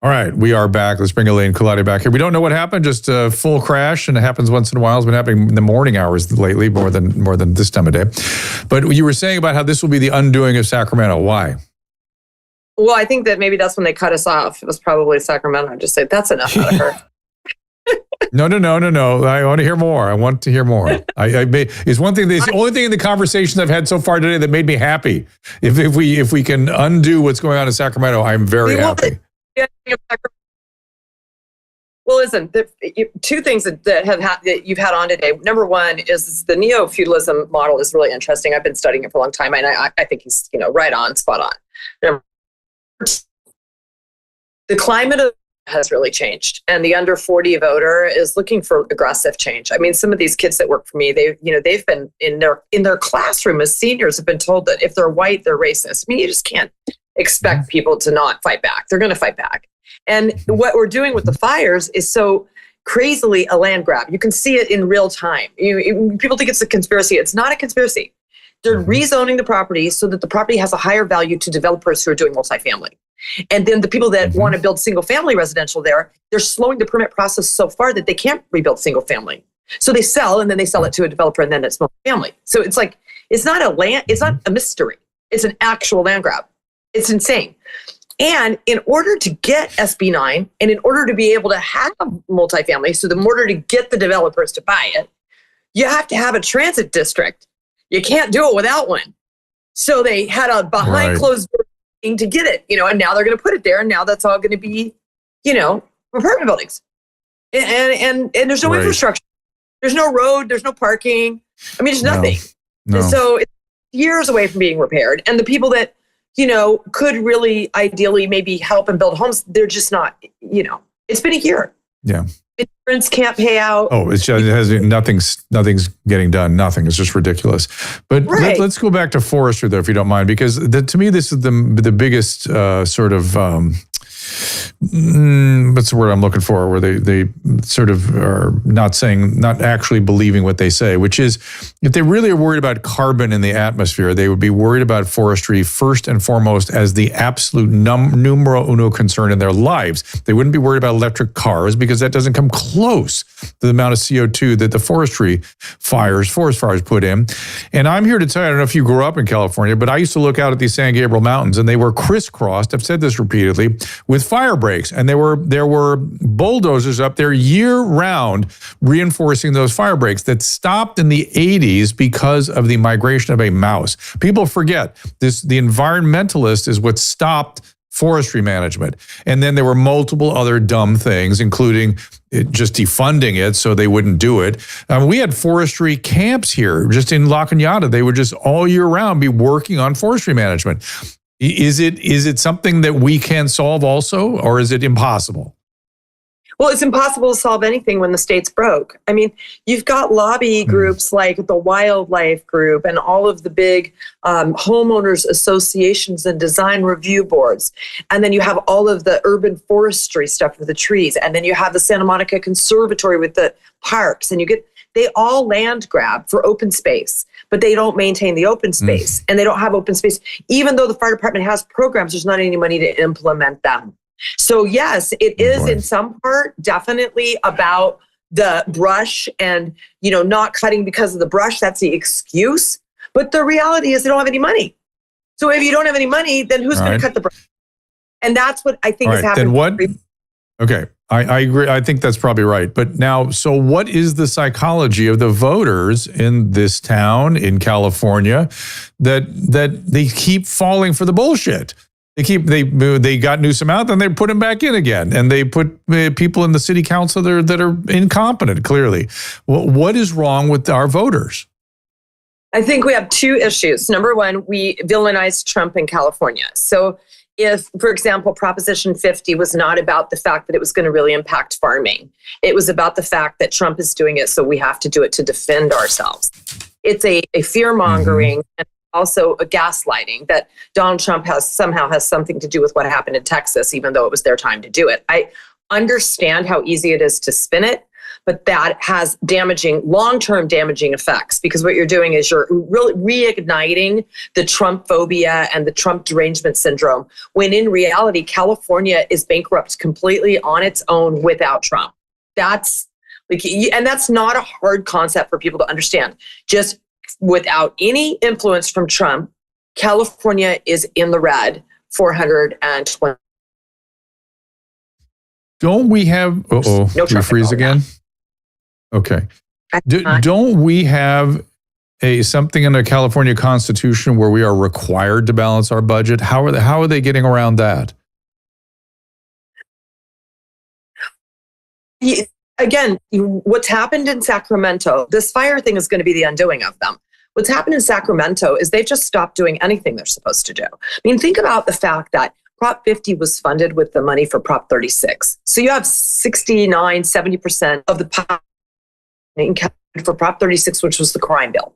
All right, we are back. Let's bring Elaine Culotti back here. We don't know what happened, just a full crash, and it happens once in a while. It's been happening in the morning hours lately, more than this time of day. But you were saying about how this will be the undoing of Sacramento. Why? Well, I think that maybe that's when they cut us off. It was probably Sacramento. I just said, that's enough out of her. No. I want to hear more. I want to hear more. It's one thing. It's the only thing in the conversations I've had so far today that made me happy. If we can undo what's going on in Sacramento, I'm very happy. Well, listen, two things that you've had on today. Number one is the neo-feudalism model is really interesting. I've been studying it for a long time, and I think he's right on, spot on. Number two, the climate has really changed, and the under 40 voter is looking for aggressive change. I mean, some of these kids that work for me, they've been in their classroom as seniors have been told that if they're white, they're racist. I mean, you just can't expect people to not fight back. They're going to fight back. And what we're doing with the fires is so crazily a land grab. You can see it in real time. People think it's a conspiracy. It's not a conspiracy. They're rezoning the property so that the property has a higher value to developers who are doing multifamily. And then the people that want to build single family residential there, they're slowing the permit process so far that they can't rebuild single family. So they sell, and then they sell it to a developer, and then it's multifamily. So it's like, it's not a mystery. It's an actual land grab. It's insane. And in order to get SB 9, and in order to be able to have multifamily, so in order to get the developers to buy it, you have to have a transit district. You can't do it without one. So they had a behind closed door thing to get it, and now they're going to put it there, and now that's all going to be, apartment buildings. And there's no infrastructure. There's no road. There's no parking. I mean, there's nothing. No. And so it's years away from being repaired. And the people that could really ideally maybe help and build homes, they're just not, it's been a year. Yeah. Insurance can't pay out. Oh, nothing's getting done. Nothing. It's just ridiculous. But let's go back to forestry, though, if you don't mind, because to me, this is the biggest sort of, what's the word I'm looking for, where they sort of are not actually believing what they say, which is, if they really are worried about carbon in the atmosphere, they would be worried about forestry first and foremost as the absolute numero uno concern in their lives. They wouldn't be worried about electric cars, because that doesn't come close to the amount of CO2 that the forest fires put in. And I'm here to tell you, I don't know if you grew up in California, but I used to look out at these San Gabriel Mountains, and they were crisscrossed, I've said this repeatedly, with fire breaks. And there were bulldozers up there year-round reinforcing those fire breaks that stopped in the 80s because of the migration of a mouse. People forget this. The environmentalist is what stopped forestry management. And then there were multiple other dumb things, including just defunding it so they wouldn't do it. We had forestry camps here just in La Cañada. They would just all year round be working on forestry management. Is it something that we can solve also, or is it impossible? Well, it's impossible to solve anything when the state's broke. I mean, you've got lobby groups like the Wildlife Group and all of the big homeowners associations and design review boards. And then you have all of the urban forestry stuff with the trees. And then you have the Santa Monica Conservatory with the parks. And they all land grab for open space, but they don't maintain the open space. And they don't have open space. Even though the fire department has programs, there's not any money to implement them. So yes, it is in some part definitely about the brush and, not cutting because of the brush. That's the excuse. But the reality is they don't have any money. So if you don't have any money, then who's going to cut the brush? And that's what I think is happening. Then what? Okay. I agree. I think that's probably right. But now, so what is the psychology of the voters in this town in California that they keep falling for the bullshit? They got Newsom out, then they put him back in again, and they put people in the city council that are incompetent. Clearly, what is wrong with our voters? I think we have two issues. Number one, we villainized Trump in California. So if, for example, Proposition 50 was not about the fact that it was going to really impact farming, it was about the fact that Trump is doing it, so we have to do it to defend ourselves. It's a fear-mongering and also a gaslighting that Donald Trump somehow has something to do with what happened in Texas, even though it was their time to do it. I understand how easy it is to spin it, but that has long-term damaging effects, because what you're doing is you're really reigniting the Trump phobia and the Trump derangement syndrome, when in reality, California is bankrupt completely on its own without Trump. That's not a hard concept for people to understand. Just without any influence from Trump, California is in the red 420. Don't we have, no, we freeze again? Okay. Don't we have something in the California Constitution where we are required to balance our budget? How are they getting around that? Again, what's happened in Sacramento, this fire thing is going to be the undoing of them. What's happened in Sacramento is they've just stopped doing anything they're supposed to do. I mean, think about the fact that Prop 50 was funded with the money for Prop 36. So you have 69, 70% of the population for Prop 36, which was the crime bill.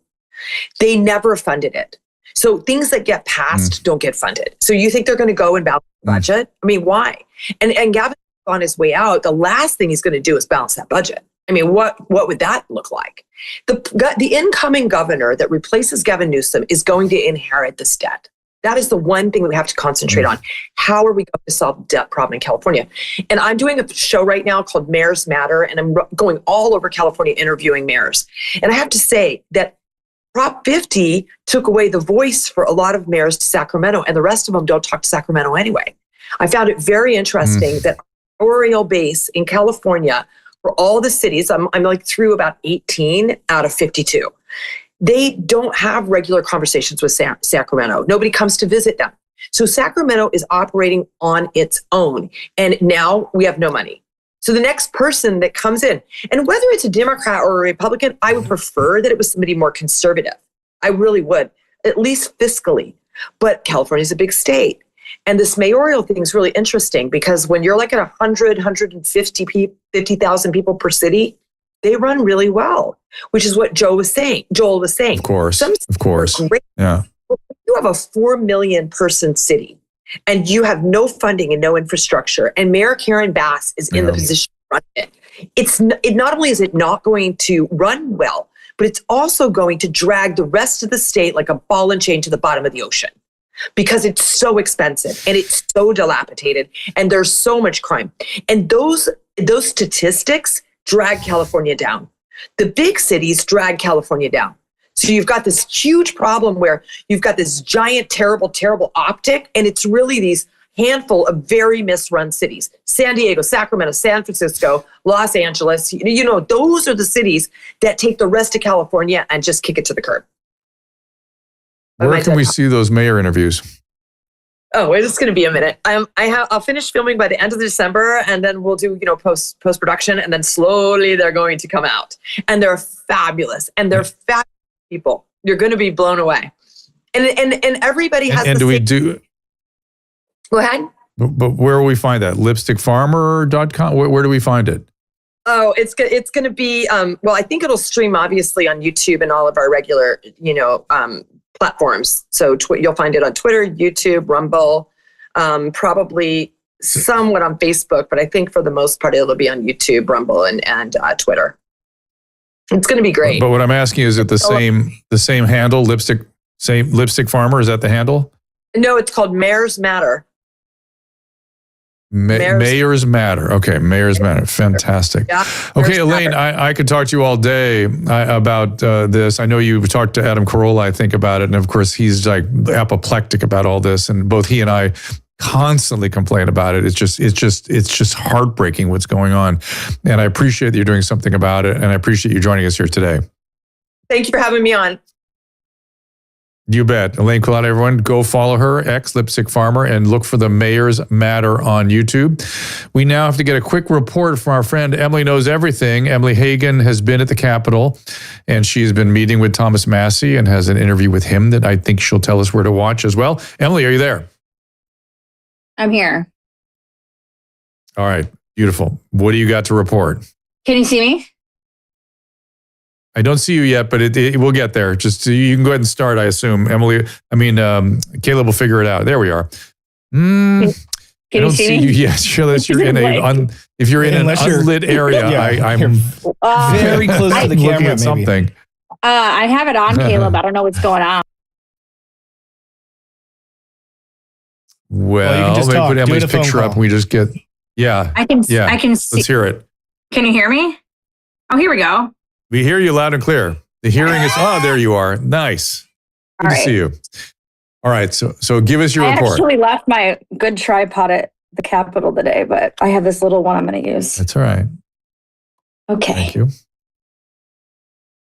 They never funded it. So things that get passed don't get funded. So you think they're going to go and balance the budget? I mean, why? And Gavin, on his way out, the last thing he's going to do is balance that budget. I mean, what would that look like? The incoming governor that replaces Gavin Newsom is going to inherit this debt. That is the one thing that we have to concentrate on. How are we going to solve the debt problem in California? And I'm doing a show right now called Mayors Matter, and I'm going all over California interviewing mayors. And I have to say that Prop 50 took away the voice for a lot of mayors to Sacramento, and the rest of them don't talk to Sacramento anyway. I found it very interesting that mayoral base in California, for all the cities, I'm like through about 18 out of 52. They don't have regular conversations with Sacramento. Nobody comes to visit them. So Sacramento is operating on its own. And now we have no money. So the next person that comes in, and whether it's a Democrat or a Republican, I would prefer that it was somebody more conservative. I really would, at least fiscally. But California is a big state. And this mayoral thing is really interesting, because when you're like at 100, 50,000 people per city, they run really well, which is what Joel was saying. Of course. Yeah. You have a 4 million person city and you have no funding and no infrastructure, and Mayor Karen Bass is in the position to run it. Not only is it not going to run well, but it's also going to drag the rest of the state like a ball and chain to the bottom of the ocean, because it's so expensive and it's so dilapidated and there's so much crime. And those statistics drag California down. The big cities drag California down. So you've got this huge problem where you've got this giant, terrible, terrible optic, and it's really these handful of very misrun cities. San Diego, Sacramento, San Francisco, Los Angeles, those are the cities that take the rest of California and just kick it to the curb. Where can we see those mayor interviews? Oh, it's going to be a minute. I'll finish filming by the end of December, and then we'll do post production, and then slowly they're going to come out, and they're fabulous, and they're fabulous people. You're going to be blown away, and everybody has. And Go ahead. But where will we find that? Lipstickfarmer.com? Where do we find it? Oh, it's going to be. Well, I think it'll stream obviously on YouTube and all of our regular, platforms. So you'll find it on Twitter, YouTube, Rumble, probably somewhat on Facebook, but I think for the most part it'll be on YouTube, Rumble, and Twitter. It's going to be great. But what I'm asking is it the same handle, Lipstick Farmer? Is that the handle? No, it's called Mayors Matter. Mayors Matter. Okay, Mayors Matter. Fantastic. Yeah, okay, Elaine, I could talk to you all day about this. I know you've talked to Adam Carolla, I think, about it. And of course, he's like apoplectic about all this. And both he and I constantly complain about it. It's just heartbreaking what's going on. And I appreciate that you're doing something about it. And I appreciate you joining us here today. Thank you for having me on. You bet. Elaine Culotti, everyone, go follow her, Lipstick Farmer, and look for the Mayors Matter on YouTube. We now have to get a quick report from our friend Emilie Knows Everything. Emilie Hagen has been at the Capitol, and she's been meeting with Thomas Massie and has an interview with him that I think she'll tell us where to watch as well. Emilie, are you there? I'm here. All right. Beautiful. What do you got to report? Can you see me? I don't see you yet, but we'll get there. Just you can go ahead and start, I assume. Caleb will figure it out. There we are. Can you see me? Yes, unless you're in if you're in an unlit area, I'm very close to the looking camera. at something. I have it on, Caleb. I don't know what's going on. Well, you can just maybe talk. put Do Emily's it a phone picture up call. and we just get, I can see. Let's hear it. Can you hear me? Oh, here we go. We hear you loud and clear. The hearing is, there you are. Nice. Good to see you. All right. So give us your report. I actually left my good tripod at the Capitol today, but I have this little one I'm going to use. That's all right. Okay. Thank you.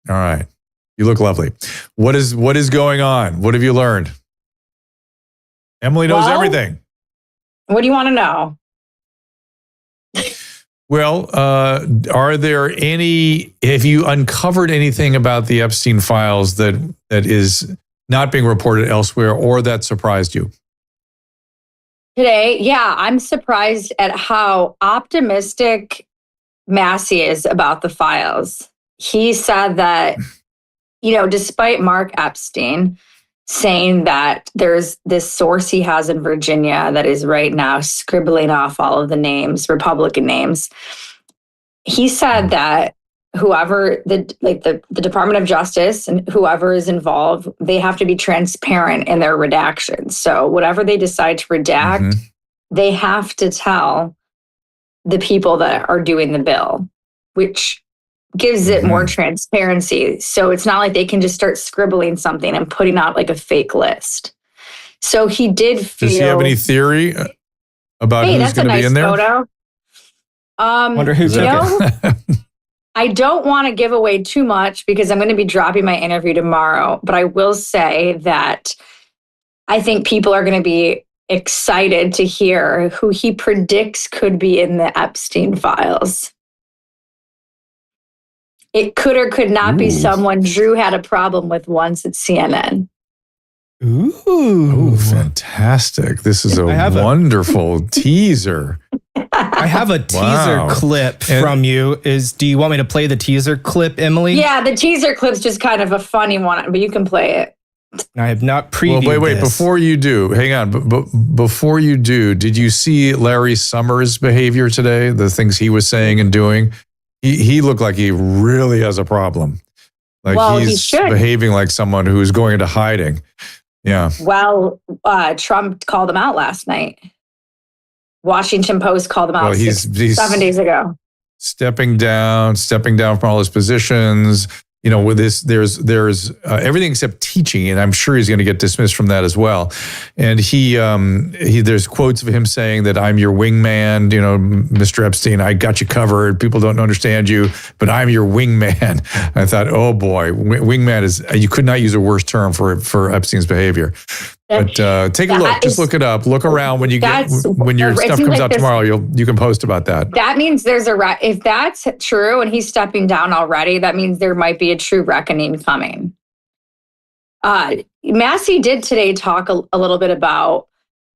All right. You look lovely. What is going on? What have you learned? Emily knows everything. What do you want to know? Well, have you uncovered anything about the Epstein files that is not being reported elsewhere or that surprised you? Today, I'm surprised at how optimistic Massey is about the files. He said that, despite Mark Epstein saying that there's this source he has in Virginia that is right now scribbling off all of the names, Republican names, he said that whoever the Department of Justice and whoever is involved, they have to be transparent in their redactions. So whatever they decide to redact, they have to tell the people that are doing the bill, which gives it more transparency. So it's not like they can just start scribbling something and putting out like a fake list. So he did feel... Does he have any theory about who's going to be in there? Photo. Wonder who took it. I don't want to give away too much because I'm going to be dropping my interview tomorrow, but I will say that I think people are going to be excited to hear who he predicts could be in the Epstein files. It could or could not be someone Drew had a problem with once at CNN. Ooh, fantastic. This is a wonderful teaser. I have a teaser clip from you. Do you want me to play the teaser clip, Emily? Yeah, the teaser clip's just kind of a funny one, but you can play it. I have not previewed wait. this. Before you do, hang on. Before you do, did you see Larry Summers' behavior today? The things he was saying and doing? He looked like he really has a problem. Like he's behaving like someone who's going into hiding. Yeah. Well, Trump called him out last night. Washington Post called him out 7 days ago. Stepping down from all his positions. With this, there's everything except teaching, and I'm sure he's going to get dismissed from that as well. And he there's quotes of him saying that I'm your wingman, Mr. Epstein, I got you covered. People don't understand you, but I'm your wingman. I thought, oh boy, wingman is, you could not use a worse term for Epstein's behavior. But take a look. Just look it up. Look around when your stuff comes out tomorrow. You can post about that. That means if that's true and he's stepping down already, that means there might be a true reckoning coming. Massey did today talk a little bit about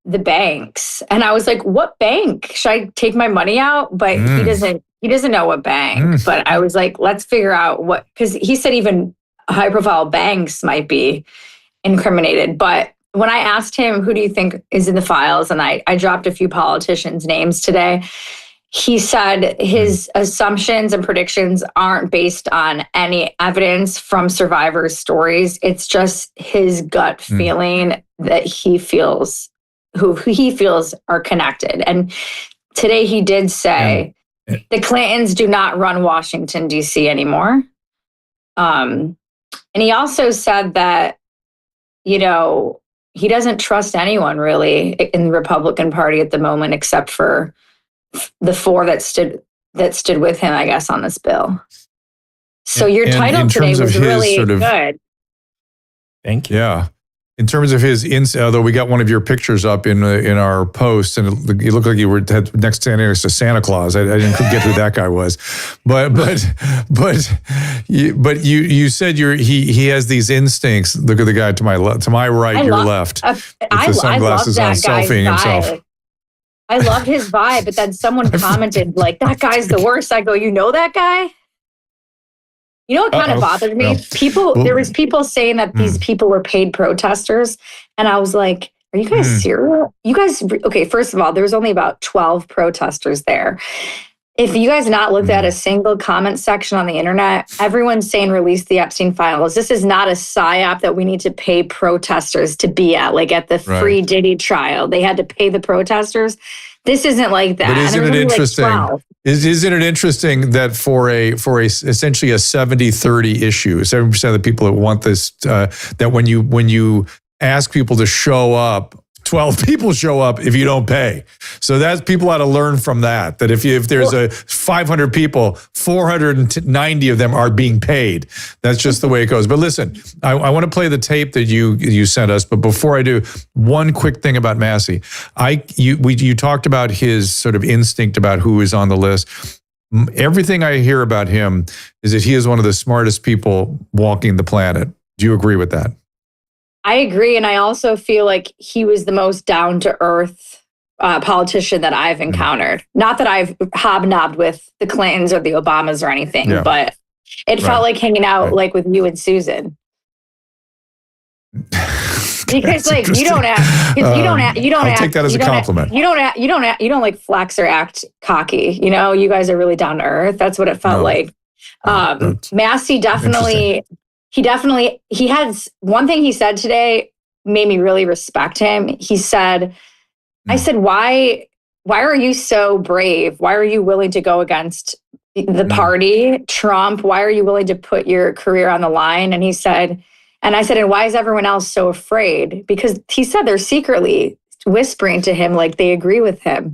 the banks, and I was like, "What bank should I take my money out?" But he doesn't know what bank. But I was like, "Let's figure out what," because he said even high-profile banks might be incriminated, but. When I asked him, who do you think is in the files? And I dropped a few politicians' names today. He said his assumptions and predictions aren't based on any evidence from survivors' stories. It's just his gut feeling that who he feels are connected. And today he did say the Clintons do not run Washington, D.C. anymore. And he also said that, he doesn't trust anyone really in the Republican Party at the moment, except for the four that stood with him, I guess, on this bill. So your title today was really good. Thank you. Yeah. In terms of his, although we got one of your pictures up in our post, and it looked like you had next to Santa Claus. I didn't get who that guy was, but you said he has these instincts. Look at the guy to my right, your left, with the sunglasses on, selfieing himself. I loved his vibe, but then someone commented like, "That guy's the worst." I go, "You know that guy?" You know what kind of bothered me? There was people saying that these people were paid protesters. And I was like, Are you guys serious? You guys, okay, first of all, there was only about 12 protesters there. If you guys not looked at a single comment section on the internet, everyone's saying release the Epstein files. This is not a psyop that we need to pay protesters to be at, like at the free Diddy trial. They had to pay the protesters. This isn't like that. But isn't it interesting? Isn't it interesting that for essentially a 70-30 issue, 70% of the people that want this, that when you ask people to show up, 12 people show up if you don't pay. So that's, people ought to learn from that. That if there's a 500 people, 490 of them are being paid. That's just the way it goes. But listen, I want to play the tape that you sent us. But before I do, one quick thing about Massey. You talked about his sort of instinct about who is on the list. Everything I hear about him is that he is one of the smartest people walking the planet. Do you agree with that? I agree. And I also feel like he was the most down-to-earth politician that I've encountered. Not that I've hobnobbed with the Clintons or the Obamas or anything, but it felt like hanging out like with you and Susan. Because like you don't I'll take that as a compliment. You don't like flex or act cocky. You know, you guys are really down to earth. That's what it felt like. Massey definitely. He had one thing he said today made me really respect him. He said, I said, why are you so brave? Why are you willing to go against the party, Trump? Why are you willing to put your career on the line? And he said, and I said, and why is everyone else so afraid? Because he said they're secretly whispering to him like they agree with him.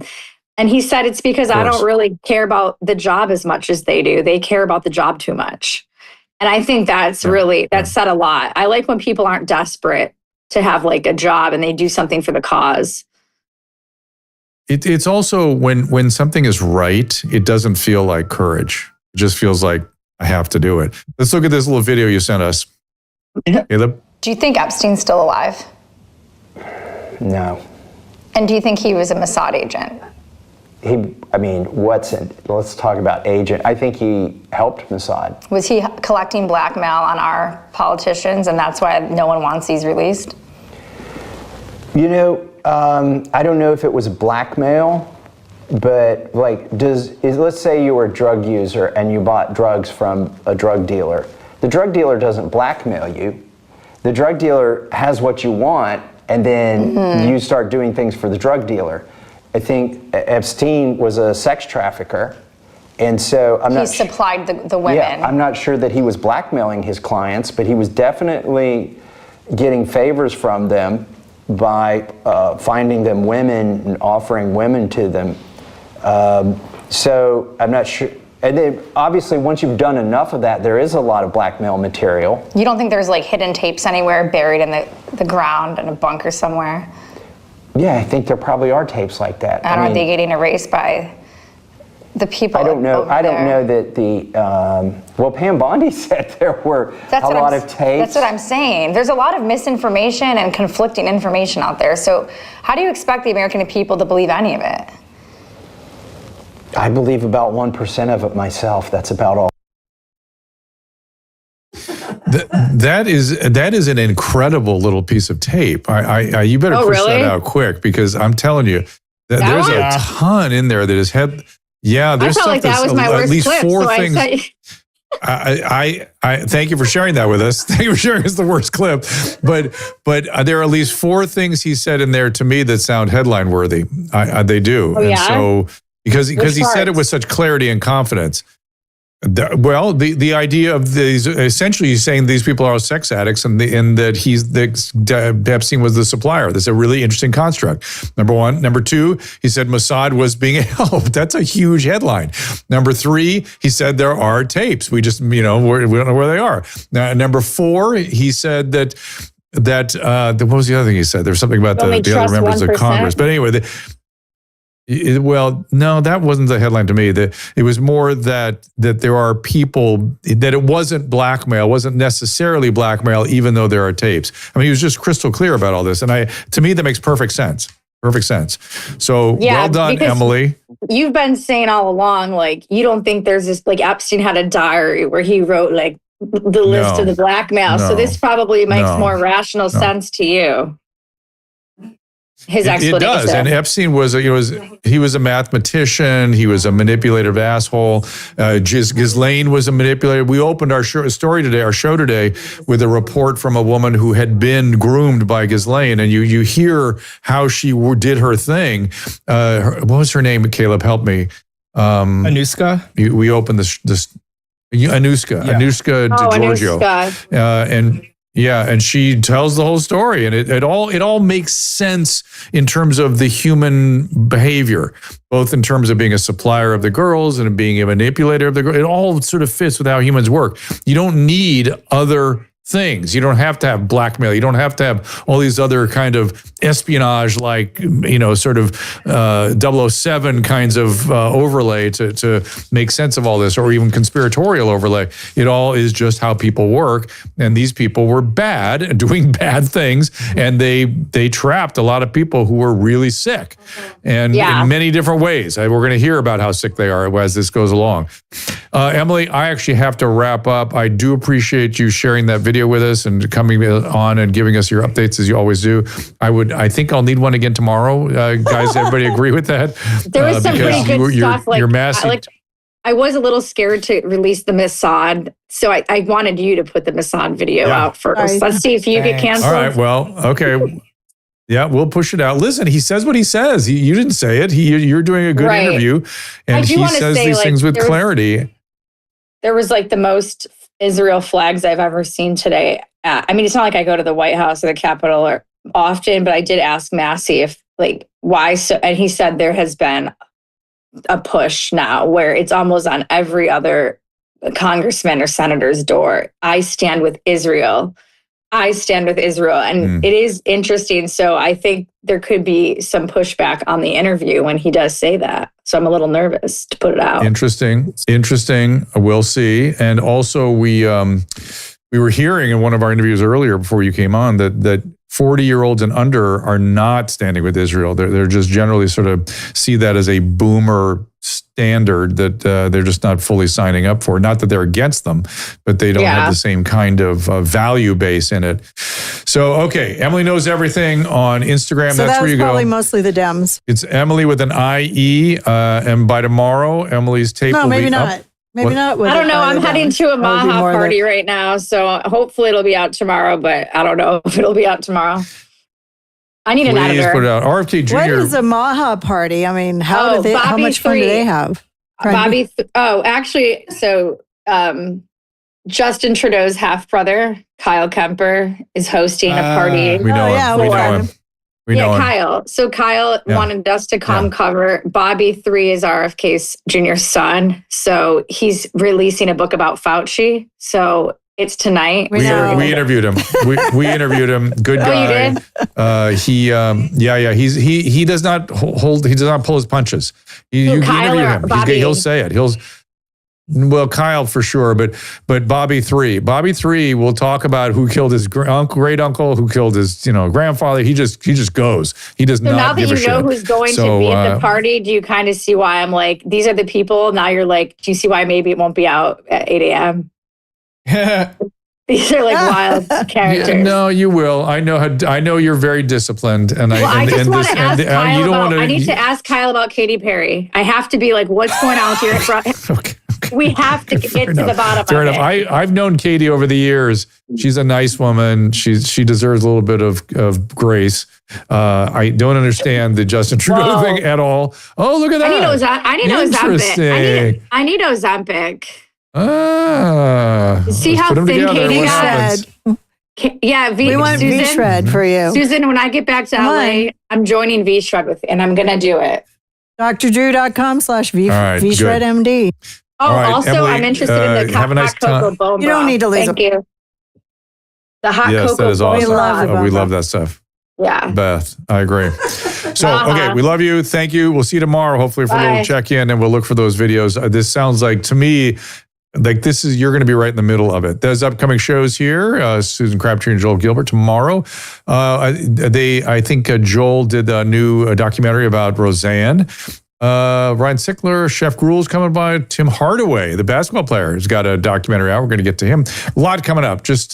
And he said, it's because I don't really care about the job as much as they do. They care about the job too much. And I think that's that said a lot. I like when people aren't desperate to have like a job and they do something for the cause. It's also when something is right, it doesn't feel like courage. It just feels like I have to do it. Let's look at this little video you sent us. Caleb? Do you think Epstein's still alive? No. And do you think he was a Mossad agent? Let's talk about agent. I think he helped Mossad. Was he collecting blackmail on our politicians and that's why no one wants these released? You know, I don't know if it was blackmail, but let's say you were a drug user and you bought drugs from a drug dealer. The drug dealer doesn't blackmail you. The drug dealer has what you want and then you start doing things for the drug dealer. I think Epstein was a sex trafficker, and so he supplied the women. Yeah, I'm not sure that he was blackmailing his clients, but he was definitely getting favors from them by finding them women and offering women to them. So I'm not sure. And then obviously once you've done enough of that, there is a lot of blackmail material. You don't think there's like hidden tapes anywhere buried in the ground in a bunker somewhere? Yeah, I think there probably are tapes like that. Are they getting erased by the people? I don't know. I don't know that Pam Bondi said there were a lot of tapes. That's what I'm saying. There's a lot of misinformation and conflicting information out there. So how do you expect the American people to believe any of it? I believe about 1% of it myself. That's about all. That is an incredible little piece of tape. You better push that out quick because I'm telling you that there's a ton in there that is Yeah, there's I felt like that was my worst clip. Four things. I thank you for sharing that with us. Thank you for sharing us the worst clip. But there are at least four things he said in there to me that sound headline worthy. They do. Oh, yeah? And so because he said it with such clarity and confidence. The idea of these, essentially he's saying these people are sex addicts and that Epstein was the supplier. That's a really interesting construct. Number one. Number two, he said Mossad was being helped. That's a huge headline. Number three, he said there are tapes. We just, we don't know where they are. Number four, he said that what was the other thing he said? There's something about the other members 1%. Of Congress. But anyway, no, that wasn't the headline to me. It was more that there are people, that it wasn't blackmail, wasn't necessarily blackmail, even though there are tapes. I mean, he was just crystal clear about all this. And to me, that makes perfect sense. Perfect sense. So well done, Emilie. You've been saying all along, like, you don't think there's this, like Epstein had a diary where he wrote like the list of the blackmail. So this probably makes more rational sense to you. his It explanation. does. And Epstein was he was a mathematician. He was a manipulative asshole. Ghislaine was a manipulator. We opened our show today, with a report from a woman who had been groomed by Ghislaine, and you hear how she did her thing. What was her name? Caleb, help me. Anuska. We opened this Anuska DiGiorgio, and she tells the whole story, and it all makes sense in terms of the human behavior, both in terms of being a supplier of the girls and being a manipulator of the girls. It all sort of fits with how humans work. You don't need other things. You don't have to have blackmail. You don't have to have all these other kind of espionage, like, sort of 007 kinds of overlay to make sense of all this, or even conspiratorial overlay. It all is just how people work. And these people were bad and doing bad things. And they trapped a lot of people who were really sick, and in many different ways. We're going to hear about how sick they are as this goes along. Emilie, I actually have to wrap up. I do appreciate you sharing that video with us and coming on and giving us your updates as you always do. I think I'll need one again tomorrow. Guys, everybody agree with that? There was some pretty good stuff. You're massive. I was a little scared to release the Mossad, so I wanted you to put the Mossad video out first. Right. Let's see if you get canceled. All right, well, okay. Yeah, we'll push it out. Listen, he says what he says. You didn't say it. You're doing a good interview, and he says these things with clarity. There was like the most Israel flags I've ever seen today. I mean, it's not like I go to the White House or the Capitol or often, but I did ask Massey if why so, and he said there has been a push now where it's almost on every other congressman or senator's door. I stand with Israel. I stand with Israel. And it is interesting. So I think there could be some pushback on the interview when he does say that. So I'm a little nervous to put it out. Interesting. We'll see. And also we were hearing in one of our interviews earlier before you came on that 40-year-olds and under are not standing with Israel. They're just generally sort of see that as a boomer standard that they're just not fully signing up for. Not that they're against them, but they don't have the same kind of value base in it. So, okay, Emilie knows everything on Instagram. So that's where you go. Probably mostly the Dems. It's Emilie with an IE, and by tomorrow, Emilie's tape will be up. Maybe not. I don't know. I'm heading to a MAGA party right now, so hopefully it'll be out tomorrow, but I don't know if it'll be out tomorrow. I need an editor. Please put it out. RFK Jr. What is a MAGA party? I mean, how much fun do they have? Justin Trudeau's half-brother, Kyle Kemper, is hosting a party. We know him. We know him. Kyle. So Kyle wanted us to come cover. Bobby 3 is RFK's junior son. So he's releasing a book about Fauci. So it's tonight. We interviewed him. We interviewed him. Good guy. Oh, you did? He does not hold. He does not pull his punches. You interview him. He'll say it. Well, Kyle for sure, but Bobby 3 will talk about who killed his great uncle, who killed his grandfather. He just goes. He does not give a shit. Now that you know who's going to be at the party, do you kind of see why I'm like, these are the people? Now you're like, do you see why maybe it won't be out at 8 a.m.? These are like wild characters. Yeah, no, you will. I know you're very disciplined, and I just want to ask Kyle I need to ask Kyle about Katy Perry. I have to be like, what's going on with your? Okay. We have to get to the bottom of it. I've known Katie over the years. She's a nice woman. She deserves a little bit of grace. I don't understand the Justin Trudeau thing at all. Oh, look at that. I need Ozempic. I need Ozempic. See how thin Katie got? We want V-Shred for you. Susan, when I get back to LA, I'm joining V-Shred and I'm going to do it. drdrew.com/V-ShredMD. Oh, right, also, Emilie, I'm interested in the hot cocoa bone. You don't need to lose. Thank you. The hot cocoa. That is awesome. We love that stuff. Yeah. Beth, I agree. So, okay, we love you. Thank you. We'll see you tomorrow, hopefully, for a little check-in, and we'll look for those videos. This sounds like, to me, like you're going to be right in the middle of it. There's upcoming shows here. Susan Crabtree and Joel Gilbert tomorrow. I think Joel did a new documentary about Roseanne. Ryan Sickler, Chef Gruel's coming by. Tim Hardaway, the basketball player, has got a documentary out. We're going to get to him. A lot coming up. Just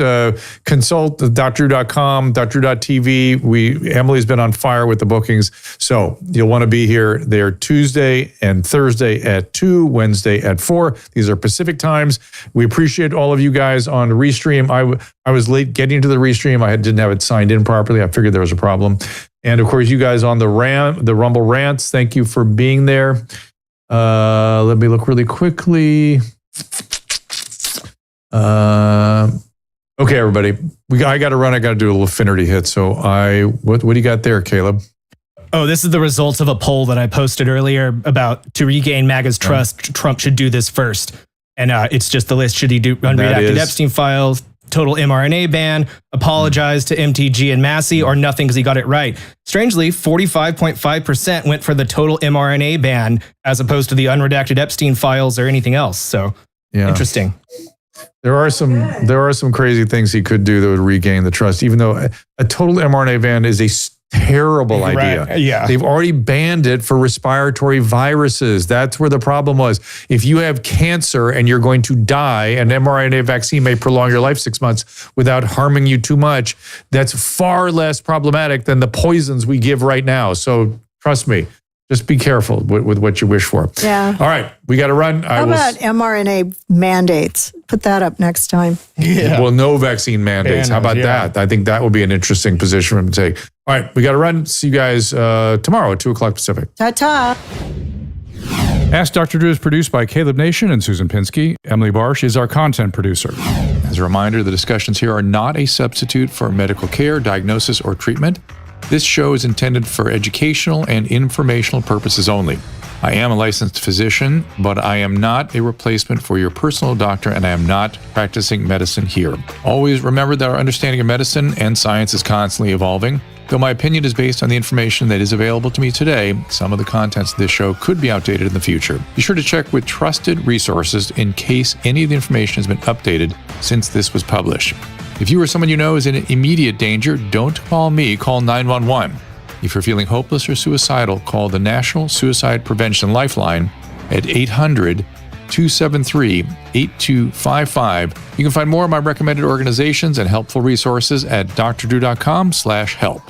consult drdrew.com, drdrew.tv. Emily's been on fire with the bookings, so you'll want to be here. They're Tuesday and Thursday at 2, Wednesday at 4. These are Pacific times. We appreciate all of you guys on Restream. I was late getting to the Restream. I didn't have it signed in properly. I figured there was a problem. And of course, you guys on the Rumble Rants, thank you for being there. Let me look really quickly. Okay, everybody, I got to run. I got to do a little Finnerty hit. So what do you got there, Caleb? Oh, this is the results of a poll that I posted earlier about to regain MAGA's trust. Trump should do this first, and it's just the list. Should he do unredacted Epstein files? Total mRNA ban, apologize to MTG and Massey, or nothing because he got it right. Strangely, 45.5% went for the total mRNA ban as opposed to the unredacted Epstein files or anything else. So interesting. There are some crazy things he could do that would regain the trust, even though a total mRNA ban is a terrible idea. Right. Yeah. They've already banned it for respiratory viruses. That's where the problem was. If you have cancer and you're going to die, an mRNA vaccine may prolong your life 6 months without harming you too much. That's far less problematic than the poisons we give right now. So trust me, just be careful with what you wish for. Yeah. All right, we got to run. How about mRNA mandates? Put that up next time. Yeah. Well, no vaccine mandates. How about that? I think that will be an interesting position for him to take. All right, we got to run. See you guys tomorrow at 2 o'clock Pacific. Ta-ta. Ask Dr. Drew is produced by Caleb Nation and Susan Pinsky. Emily Barsh is our content producer. As a reminder, the discussions here are not a substitute for medical care, diagnosis, or treatment. This show is intended for educational and informational purposes only. I am a licensed physician, but I am not a replacement for your personal doctor, and I am not practicing medicine here. Always remember that our understanding of medicine and science is constantly evolving. Though my opinion is based on the information that is available to me today, some of the contents of this show could be outdated in the future. Be sure to check with trusted resources in case any of the information has been updated since this was published. If you or someone you know is in immediate danger, don't call me, call 911. If you're feeling hopeless or suicidal, call the National Suicide Prevention Lifeline at 800-273-8255. You can find more of my recommended organizations and helpful resources at drdrew.com/help.